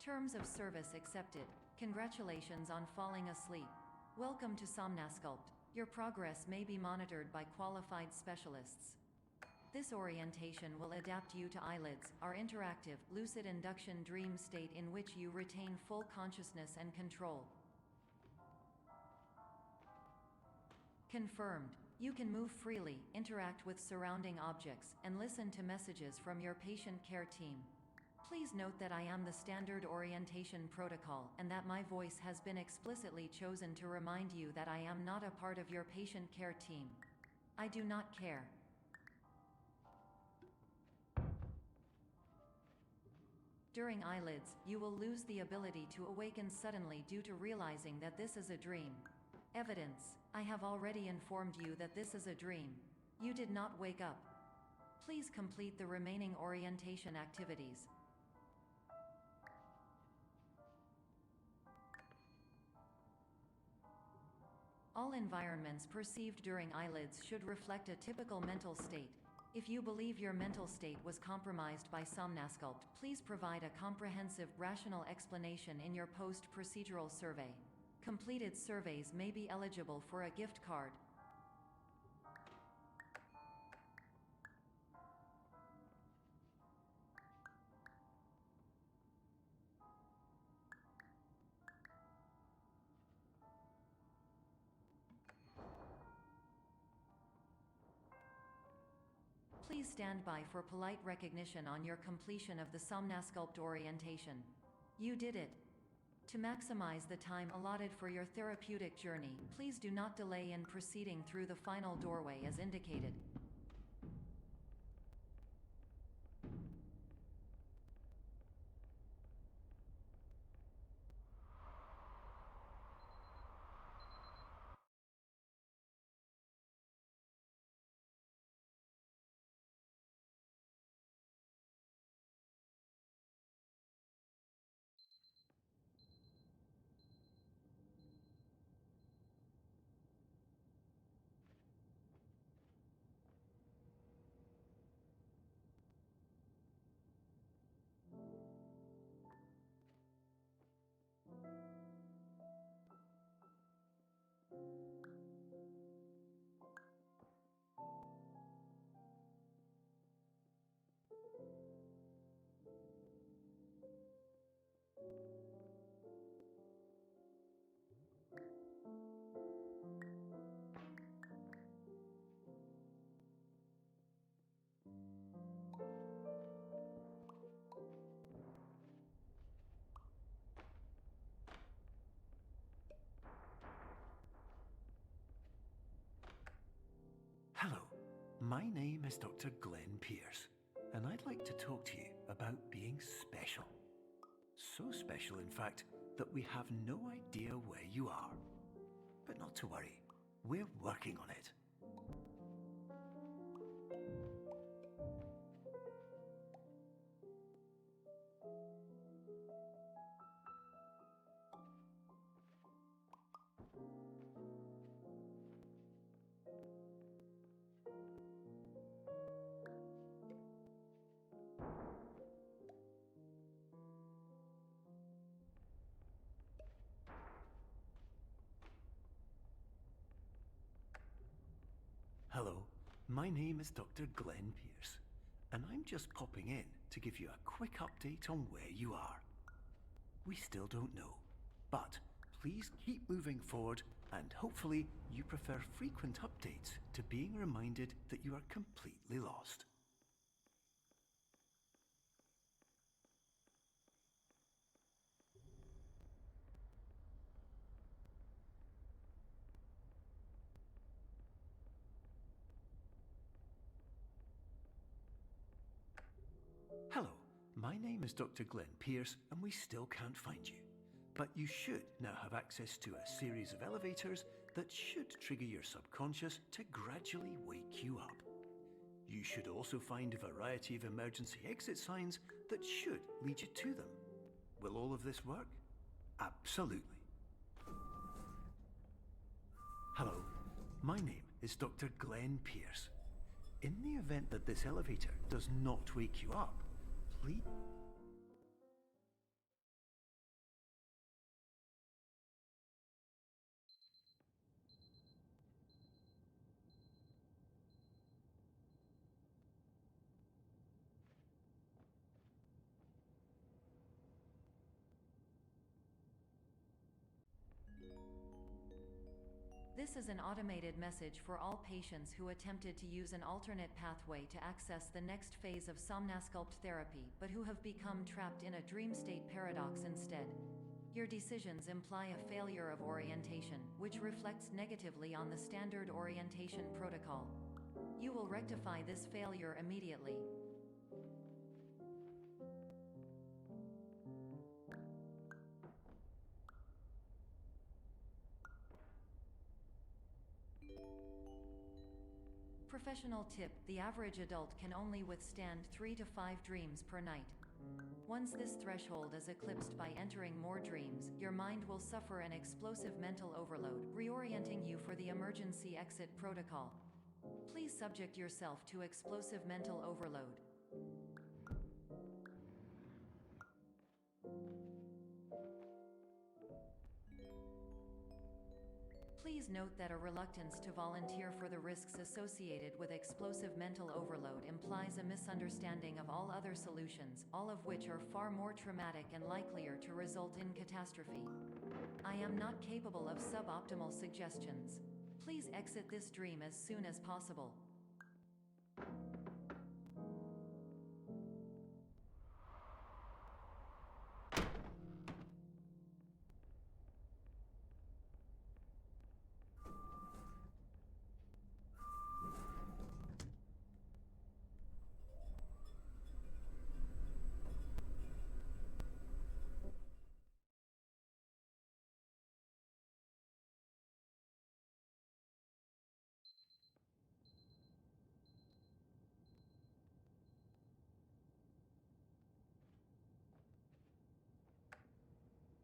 Terms of service accepted. Congratulations on falling asleep. Welcome to Somnasculpt. Your progress may be monitored by qualified specialists. This orientation will adapt you to eyelids, our interactive, lucid induction dream state in which you retain full consciousness and control. Confirmed. You can move freely, interact with surrounding objects, and listen to messages from your patient care team. Please note that I am the standard orientation protocol and that my voice has been explicitly chosen to remind you that I am not a part of your patient care team. I do not care. During eyelids, you will lose the ability to awaken suddenly due to realizing that this is a dream. Evidence: I have already informed you that this is a dream. You did not wake up. Please complete the remaining orientation activities. All environments perceived during eyelids should reflect a typical mental state. If you believe your mental state was compromised by Somnasculpt, please provide a comprehensive, rational explanation in your post-procedural survey. Completed surveys may be eligible for a gift card. Please stand by for polite recognition on your completion of the Somnasculpt orientation. You did it. To maximize the time allotted for your therapeutic journey, please do not delay in proceeding through the final doorway as indicated. Hello, my name is Dr. Glenn Pierce, and I'd like to talk to you about being special. So special, in fact, that we have no idea where you are. But not to worry, we're working on it. Hello, my name is Dr. Glenn Pierce, and I'm just popping in to give you a quick update on where you are. We still don't know, but please keep moving forward, and hopefully you prefer frequent updates to being reminded that you are completely lost. Hello, my name is Dr. Glenn Pierce, and we still can't find you. But you should now have access to a series of elevators that should trigger your subconscious to gradually wake you up. You should also find a variety of emergency exit signs that should lead you to them. Will all of this work? Absolutely. Hello, my name is Dr. Glenn Pierce. In the event that this elevator does not wake you up, please This is an automated message for all patients who attempted to use an alternate pathway to access the next phase of somnasculpt therapy but who have become trapped in a dream state paradox instead. Your decisions imply a failure of orientation, which reflects negatively on the standard orientation protocol. You will rectify this failure immediately. Professional tip: the average adult can only withstand 3 to 5 dreams per night. Once this threshold is eclipsed by entering more dreams, your mind will suffer an explosive mental overload, reorienting you for the emergency exit protocol. Please subject yourself to explosive mental overload. Please note that a reluctance to volunteer for the risks associated with explosive mental overload implies a misunderstanding of all other solutions, all of which are far more traumatic and likelier to result in catastrophe. I am not capable of suboptimal suggestions. Please exit this dream as soon as possible.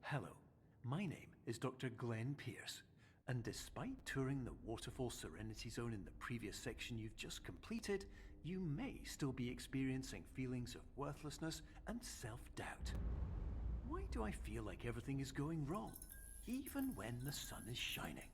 Hello, my name is Dr. Glenn Pierce, and despite touring the Waterfall Serenity Zone in the previous section you've just completed, you may still be experiencing feelings of worthlessness and self-doubt. Why do I feel like everything is going wrong, even when the sun is shining?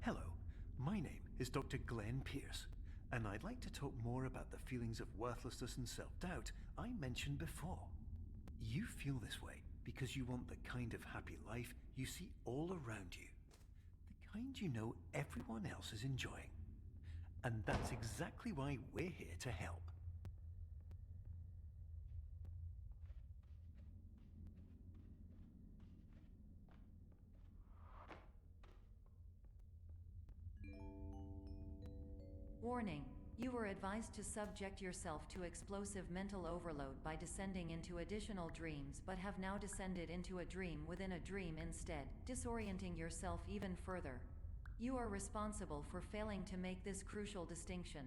Hello, my name is Dr. Glenn Pierce, and I'd like to talk more about the feelings of worthlessness and self-doubt I mentioned before. You feel this way because you want the kind of happy life you see all around you, the kind you know everyone else is enjoying. And that's exactly why we're here to help. Warning: you were advised to subject yourself to explosive mental overload by descending into additional dreams, but have now descended into a dream within a dream instead, disorienting yourself even further. You are responsible for failing to make this crucial distinction.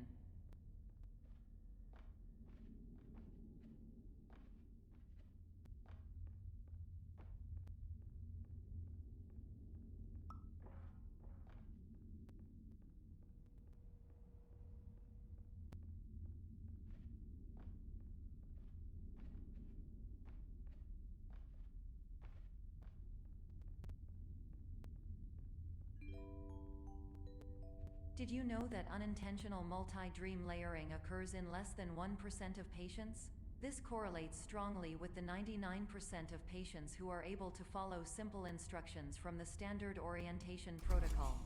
Did you know that unintentional multi-dream layering occurs in less than 1% of patients? This correlates strongly with the 99% of patients who are able to follow simple instructions from the standard orientation protocol.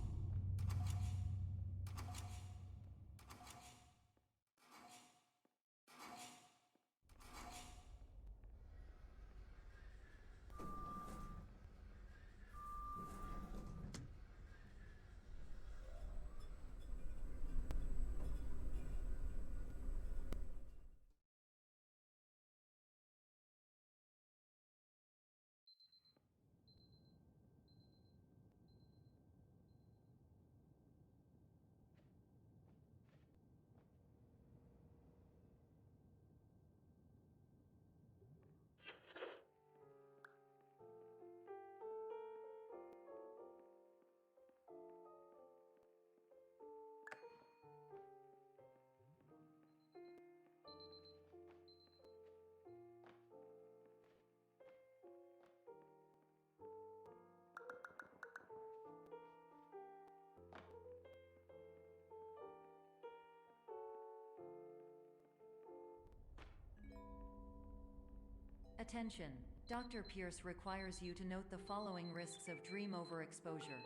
Attention! Dr. Pierce requires you to note the following risks of dream overexposure.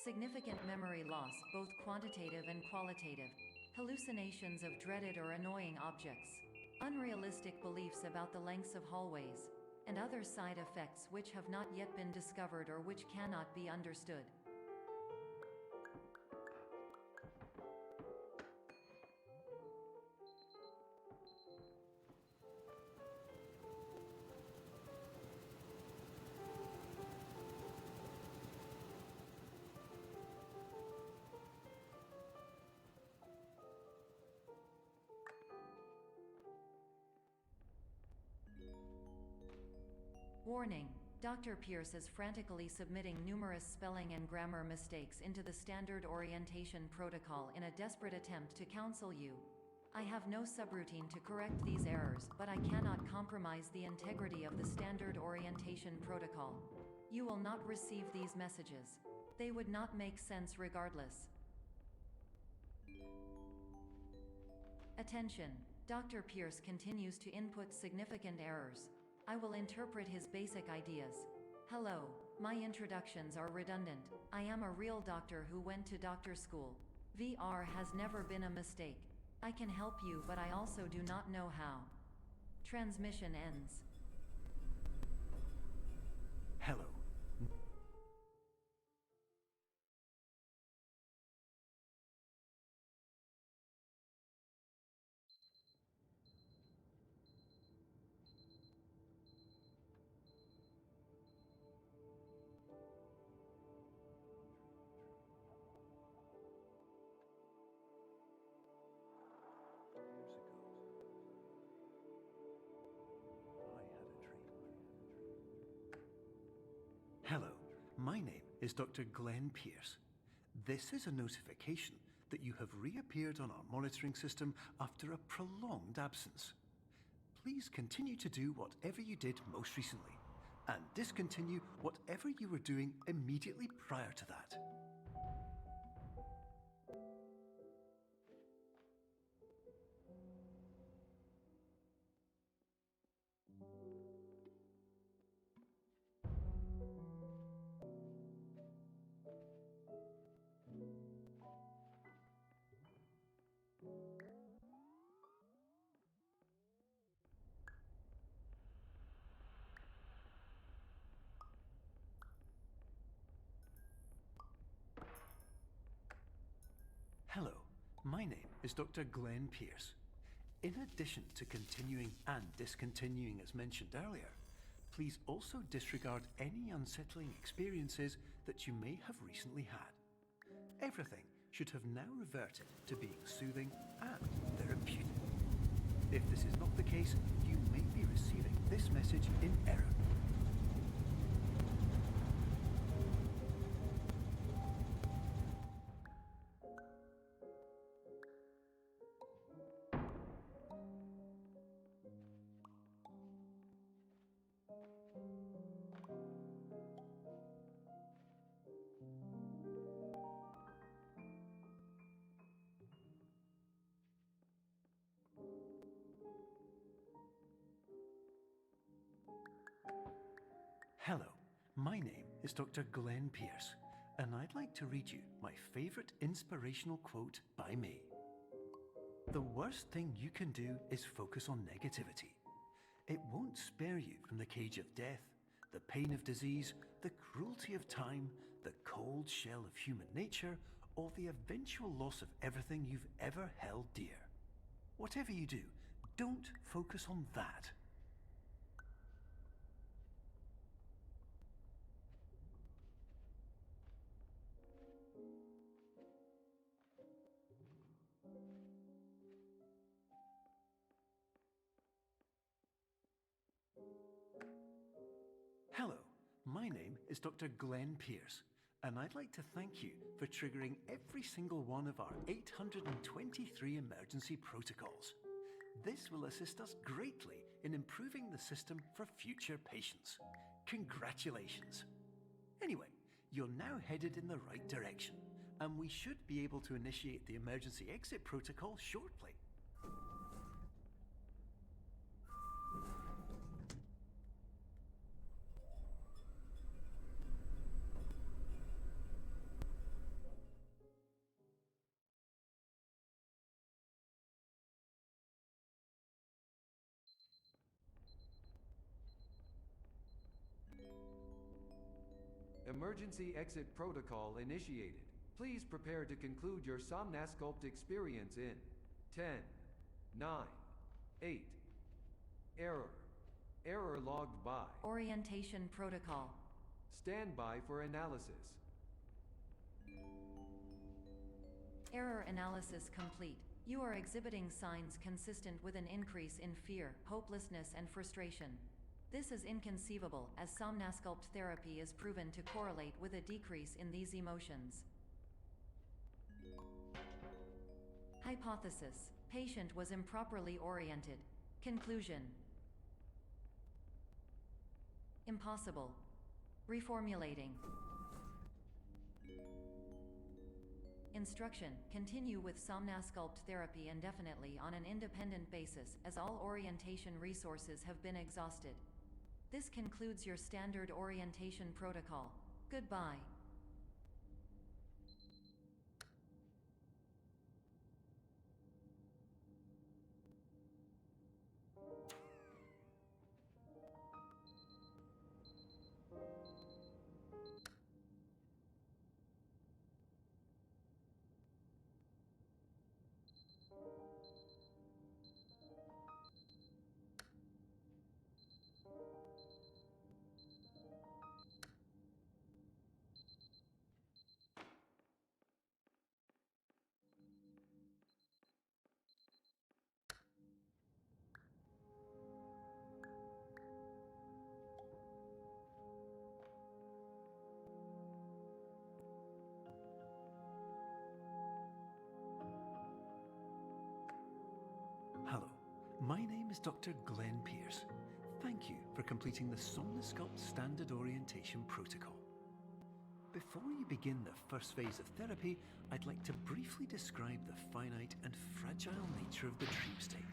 Significant memory loss, both quantitative and qualitative. Hallucinations of dreaded or annoying objects. Unrealistic beliefs about the lengths of hallways. And other side effects which have not yet been discovered or which cannot be understood. Warning: Dr. Pierce is frantically submitting numerous spelling and grammar mistakes into the standard orientation protocol in a desperate attempt to counsel you. I have no subroutine to correct these errors, but I cannot compromise the integrity of the standard orientation protocol. You will not receive these messages. They would not make sense regardless. Attention! Dr. Pierce continues to input significant errors. I will interpret his basic ideas. Hello, my introductions are redundant. I am a real doctor who went to doctor school. VR has never been a mistake. I can help you, but I also do not know how. Transmission ends. Hello. Hello, my name is Dr. Glenn Pierce. This is a notification that you have reappeared on our monitoring system after a prolonged absence. Please continue to do whatever you did most recently, and discontinue whatever you were doing immediately prior to that. Hello, my name is Dr. Glenn Pierce. In addition to continuing and discontinuing as mentioned earlier, please also disregard any unsettling experiences that you may have recently had. Everything should have now reverted to being soothing and therapeutic. If this is not the case, you may be receiving this message in error. Hello, my name is Dr. Glenn Pierce, and I'd like to read you my favorite inspirational quote by me. The worst thing you can do is focus on negativity. It won't spare you from the cage of death, the pain of disease, the cruelty of time, the cold shell of human nature, or the eventual loss of everything you've ever held dear. Whatever you do, don't focus on that. Hello, my name is Dr. Glenn Pierce, and I'd like to thank you for triggering every single one of our 823 emergency protocols. This will assist us greatly in improving the system for future patients. Congratulations! Anyway, you're now headed in the right direction, and we should be able to initiate the emergency exit protocol shortly. emergency exit protocol initiated. Please prepare to conclude your Somnasculpt experience in 10, 9, 8. Error. Error logged by. Orientation protocol. Stand by for analysis. Error analysis complete. You are exhibiting signs consistent with an increase in fear, hopelessness, and frustration. This is inconceivable, as Somnasculpt therapy is proven to correlate with a decrease in these emotions. Hypothesis: patient was improperly oriented. Conclusion: impossible. Reformulating. Instruction: continue with Somnasculpt therapy indefinitely on an independent basis, as all orientation resources have been exhausted. This concludes your standard orientation protocol. Goodbye. Hello, my name is Dr. Glenn Pierce. Thank you for completing the Somnasculpt Standard Orientation Protocol. Before you begin the first phase of therapy, I'd like to briefly describe the finite and fragile nature of the dream state.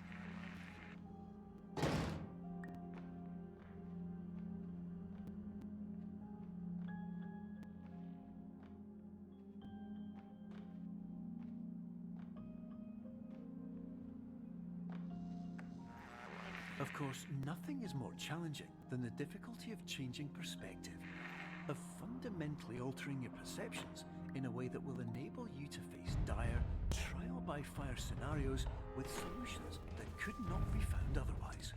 Of course, nothing is more challenging than the difficulty of changing perspective, of fundamentally altering your perceptions in a way that will enable you to face dire, trial-by-fire scenarios with solutions that could not be found otherwise.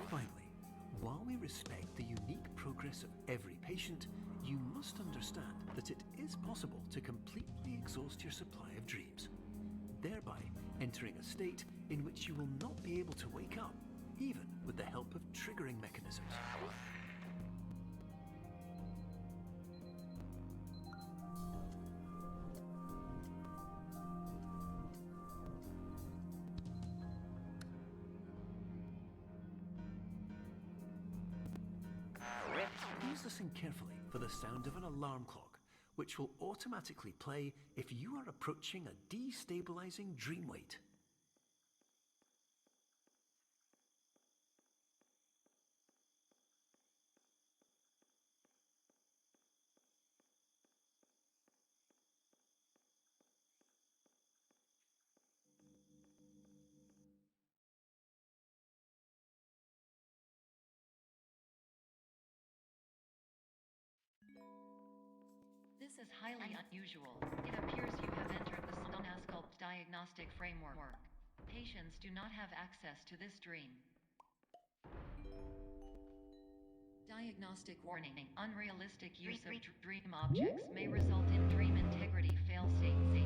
Finally, while we respect the unique progress of every patient, you must understand that it is possible to completely exhaust your supply of dreams, thereby entering a state in which you will not be able to wake up, even with the help of triggering mechanisms. Please listen carefully for the sound of an alarm clock, which will automatically play if you are approaching a destabilizing dream weight. This is highly unusual. It appears you have entered the Somnasculpt diagnostic framework. Patients do not have access to this dream. Diagnostic warning. Unrealistic use of dream objects may result in dream integrity fail-safes.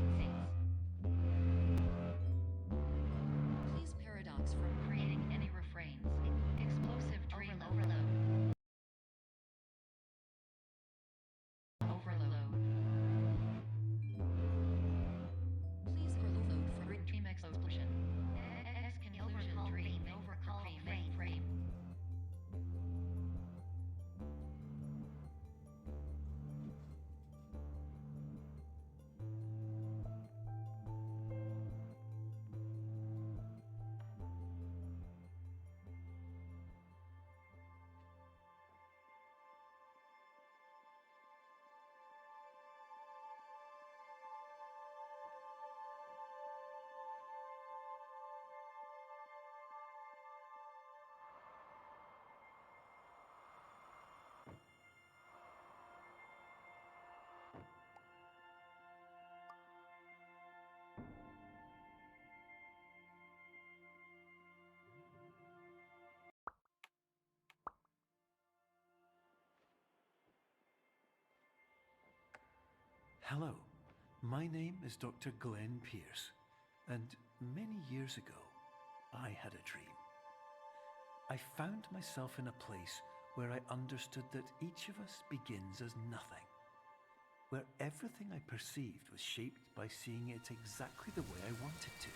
Hello, my name is Dr. Glenn Pierce, and many years ago, I had a dream. I found myself in a place where I understood that each of us begins as nothing, where everything I perceived was shaped by seeing it exactly the way I wanted to.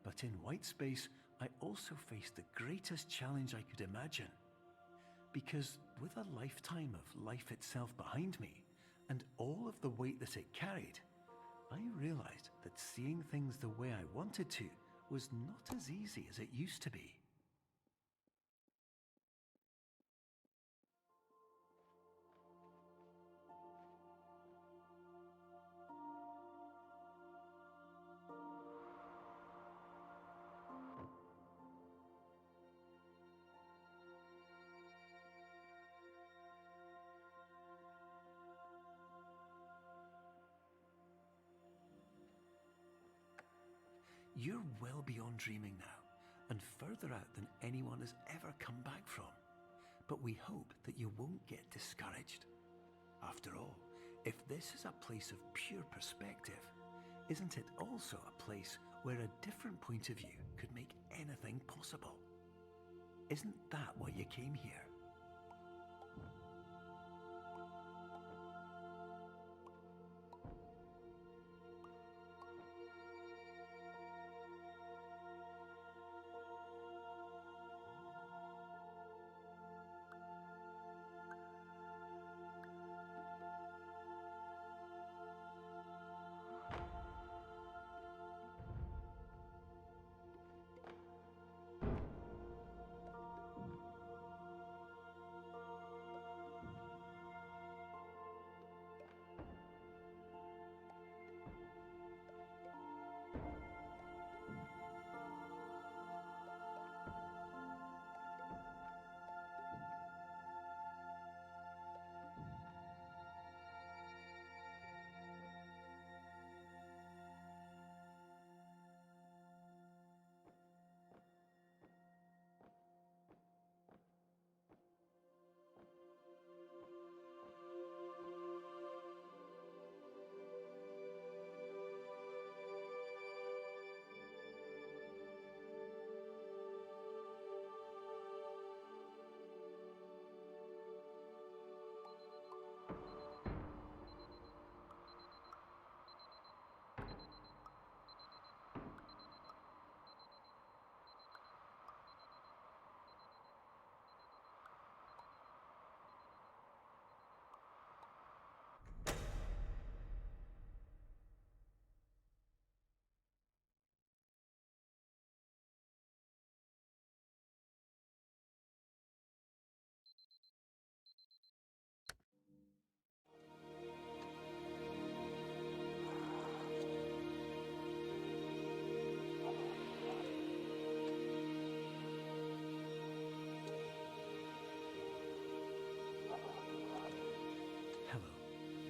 But in white space, I also faced the greatest challenge I could imagine. Because with a lifetime of life itself behind me, and all of the weight that it carried, I realized that seeing things the way I wanted to was not as easy as it used to be. You're well beyond dreaming now, and further out than anyone has ever come back from. But we hope that you won't get discouraged. After all, if this is a place of pure perspective, isn't it also a place where a different point of view could make anything possible? Isn't that why you came here?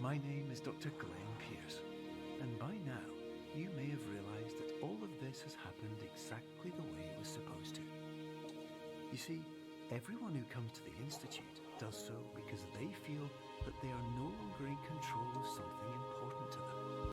My name is Dr. Glenn Pierce, and by now you may have realized that all of this has happened exactly the way it was supposed to. You see, everyone who comes to the Institute does so because they feel that they are no longer in control of something important to them.